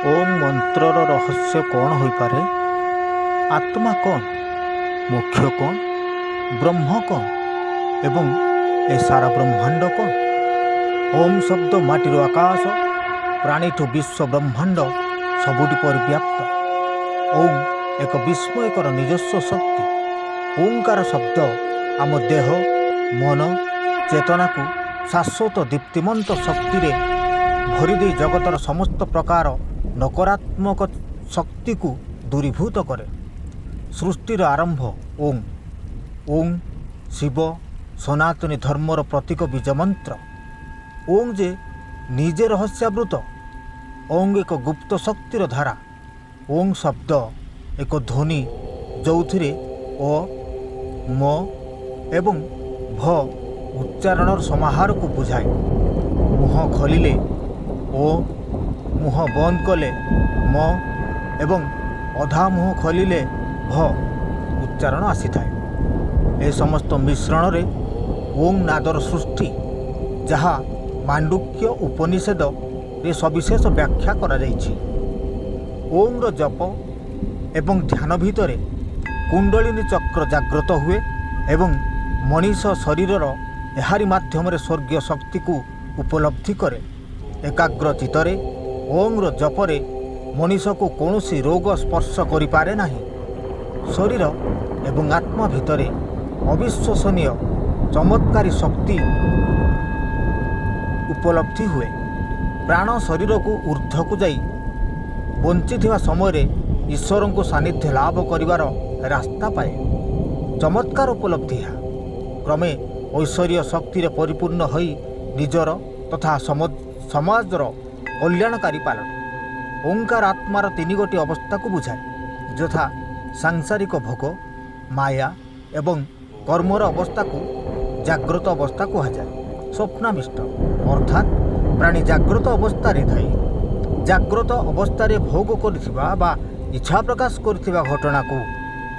ଓମ୍ ମନ୍ତ୍ରର ରହସ୍ୟ କ'ଣ ହୋଇପାରେ? ଆତ୍ମା କ'ଣ? ମୋକ୍ଷ କ'ଣ? ବ୍ରହ୍ମ କ'ଣ? ଏବଂ ଏ ସାରା ବ୍ରହ୍ମାଣ୍ଡ କ'ଣ? ଓମ୍ ଶବ୍ଦ ମାଟିରୁ ଆକାଶ, ପ୍ରାଣୀଠୁ ବିଶ୍ୱ ବ୍ରହ୍ମାଣ୍ଡ ସବୁଠି ପରିବ୍ୟାପ୍ତ। ଓମ୍ ଏକ ବିସ୍ମୟକର ନିଜସ୍ୱ ଶକ୍ତି। ଓଙ୍କାର ଶବ୍ଦ ଆମ ଦେହ, ମନ, ଚେତନାକୁ ଶାଶ୍ୱତ ଦୀପ୍ତିମନ୍ତ ଶକ୍ତିରେ ଭରିଦେଇ ଜଗତର ସମସ୍ତ ପ୍ରକାର ନକାରାତ୍ମକ ଶକ୍ତିକୁ ଦୂରୀଭୂତ କରେ। ସୃଷ୍ଟିର ଆରମ୍ଭ ଓମ୍। ଓମ୍ ଶିବ ସନାତନୀ ଧର୍ମର ପ୍ରତୀକ ବୀଜମନ୍ତ୍ର। ଓମ୍ ଯେ ନିଜେ ରହସ୍ୟାବୃତ। ଓମ୍ ଏକ ଗୁପ୍ତ ଶକ୍ତିର ଧାରା। ଓମ୍ ଶବ୍ଦ ଏକ ଧ୍ୱନି ଯେଉଁଥିରେ ଅ, ମ ଏବଂ ଭ ଉଚ୍ଚାରଣର ସମାହାରକୁ ବୁଝାଏ। ମୁହଁ ଖୋଲିଲେ ଓ, ମୁହଁ ବନ୍ଦ କଲେ ମ ଏବଂ ଅଧା ମୁହଁ ଖୋଲିଲେ ଭ ଉଚ୍ଚାରଣ ଆସିଥାଏ। ଏ ସମସ୍ତ ମିଶ୍ରଣରେ ଓମ୍ ନାଦର ସୃଷ୍ଟି, ଯାହା ମାଣ୍ଡୁକ୍ୟ ଉପନିଷେଦରେ ସବିଶେଷ ବ୍ୟାଖ୍ୟା କରାଯାଇଛି। ଓମ୍ର ଜପ ଏବଂ ଧ୍ୟାନ ଭିତରେ କୁଣ୍ଡଳିନୀ ଚକ୍ର ଜାଗ୍ରତ ହୁଏ ଏବଂ ମଣିଷ ଶରୀରର ଏହାରି ମାଧ୍ୟମରେ ସ୍ୱର୍ଗୀୟ ଶକ୍ତିକୁ ଉପଲବ୍ଧି କରେ। ଏକାଗ୍ର ଚିତ୍ତରେ ଓମ୍ର ଜପରେ ମଣିଷକୁ କୌଣସି ରୋଗ ସ୍ପର୍ଶ କରିପାରେ ନାହିଁ। ଶରୀର ଏବଂ ଆତ୍ମା ଭିତରେ ଅବିଶ୍ୱସନୀୟ ଚମତ୍କାରୀ ଶକ୍ତି ଉପଲବ୍ଧି ହୁଏ। ପ୍ରାଣ ଶରୀରକୁ ଊର୍ଦ୍ଧ୍ୱକୁ ଯାଇ ବଞ୍ଚିଥିବା ସମୟରେ ଈଶ୍ୱରଙ୍କୁ ସାନ୍ନିଧ୍ୟ ଲାଭ କରିବାର ରାସ୍ତା ପାଏ। ଚମତ୍କାର ଉପଲବ୍ଧି ଏହା କ୍ରମେ ଐଶ୍ୱରୀୟ ଶକ୍ତିରେ ପରିପୂର୍ଣ୍ଣ ହୋଇ ନିଜର ତଥା ସମାଜର କଲ୍ୟାଣକାରୀ ପାଲନ। ଓଙ୍କାର ଆତ୍ମାର ତିନି ଗୋଟି ଅବସ୍ଥାକୁ ବୁଝାଏ, ଯଥା ସାଂସାରିକ ଭୋଗ, ମାୟା ଏବଂ କର୍ମର ଅବସ୍ଥାକୁ ଜାଗ୍ରତ ଅବସ୍ଥା କୁହାଯାଏ। ସ୍ୱପ୍ନାବିଷ୍ଟ ଅର୍ଥାତ୍ ପ୍ରାଣୀ ଜାଗ୍ରତ ଅବସ୍ଥାରେ ଥାଏ। ଜାଗ୍ରତ ଅବସ୍ଥାରେ ଭୋଗ କରିଥିବା ବା ଇଚ୍ଛା ପ୍ରକାଶ କରିଥିବା ଘଟଣାକୁ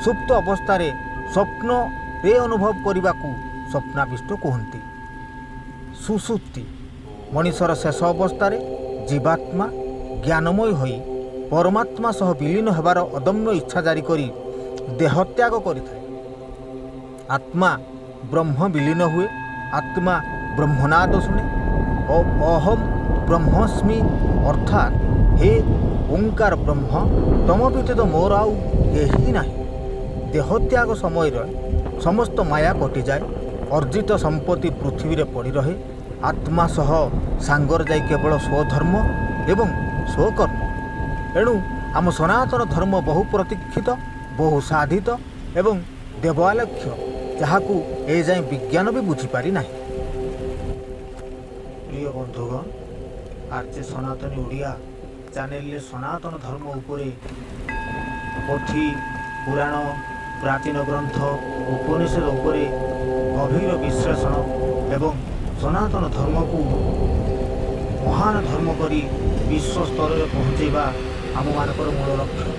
ସୁପ୍ତ ଅବସ୍ଥାରେ ସ୍ୱପ୍ନରେ ଅନୁଭବ କରିବାକୁ ସ୍ୱପ୍ନାବିଷ୍ଟ କୁହନ୍ତି। ସୁଷୁପ୍ତି ମଣିଷର ଶେଷ ଅବସ୍ଥାରେ ଜୀବାତ୍ମା ଜ୍ଞାନମୟ ହୋଇ ପରମାତ୍ମା ସହ ବିଲୀନ ହେବାର ଅଦମ୍ୟ ଇଚ୍ଛା ଜାରି କରି ଦେହତ୍ୟାଗ କରିଥାଏ। ଆତ୍ମା ବ୍ରହ୍ମ ବିଲୀନ ହୁଏ। ଆତ୍ମା ବ୍ରହ୍ମନାଦ ଶୁଣେ। ଅହମ୍ ବ୍ରହ୍ମସ୍ମି ଅର୍ଥାତ୍ ହେ ଓଙ୍କାର ବ୍ରହ୍ମ, ତମ ବ୍ୟତୀତ ମୋର ଆଉ କେହି ନାହିଁ। ଦେହତ୍ୟାଗ ସମୟରେ ସମସ୍ତ ମାୟା କଟିଯାଏ। ଅର୍ଜିତ ସମ୍ପତ୍ତି ପୃଥିବୀରେ ପଡ଼ି ରହେ। ଆତ୍ମା ସହ ସାଙ୍ଗରେ ଯାଇ କେବଳ ସ୍ୱଧର୍ମ ଏବଂ ସ୍ୱକର୍ମ। ଏଣୁ ଆମ ସନାତନ ଧର୍ମ ବହୁ ପ୍ରତୀକ୍ଷିତ, ବହୁ ସାଧିତ ଏବଂ ଦେବାଲକ୍ଷ୍ୟ, ଯାହାକୁ ଏଯାଏଁ ବିଜ୍ଞାନ ବି ବୁଝିପାରି ନାହିଁ। ପ୍ରିୟ ବନ୍ଧୁଗଣ, ଆର୍ଜେ ସନାତନୀ ଓଡ଼ିଆ ଚ୍ୟାନେଲରେ ସନାତନ ଧର୍ମ ଉପରେ ପୋଥି, ପୁରାଣ, ପ୍ରାଚୀନ ଗ୍ରନ୍ଥ, ଉପନିଷଦ ଉପରେ ଗଭୀର ବିଶ୍ଳେଷଣ ଏବଂ ସନାତନ ଧର୍ମକୁ ମହାନ ଧର୍ମ କରି ବିଶ୍ୱ ସ୍ତରରେ ପହଞ୍ଚାଇବା ଆମମାନଙ୍କର ମୂଳ ଲକ୍ଷ୍ୟ।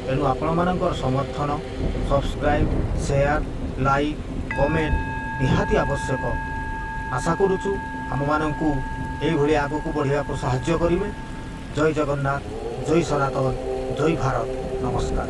ତେଣୁ ଆପଣମାନଙ୍କର ସମର୍ଥନ, ସବସ୍କ୍ରାଇବ୍, ସେୟାର, ଲାଇକ୍, କମେଣ୍ଟ ନିହାତି ଆବଶ୍ୟକ। ଆଶା କରୁଛୁ ଆମମାନଙ୍କୁ ଏଇଭଳି ଆଗକୁ ବଢ଼ିବାକୁ ସାହାଯ୍ୟ କରିବେ। ଜୟ ଜଗନ୍ନାଥ, ଜୟ ସନାତନ, ଜୟ ଭାରତ। ନମସ୍କାର।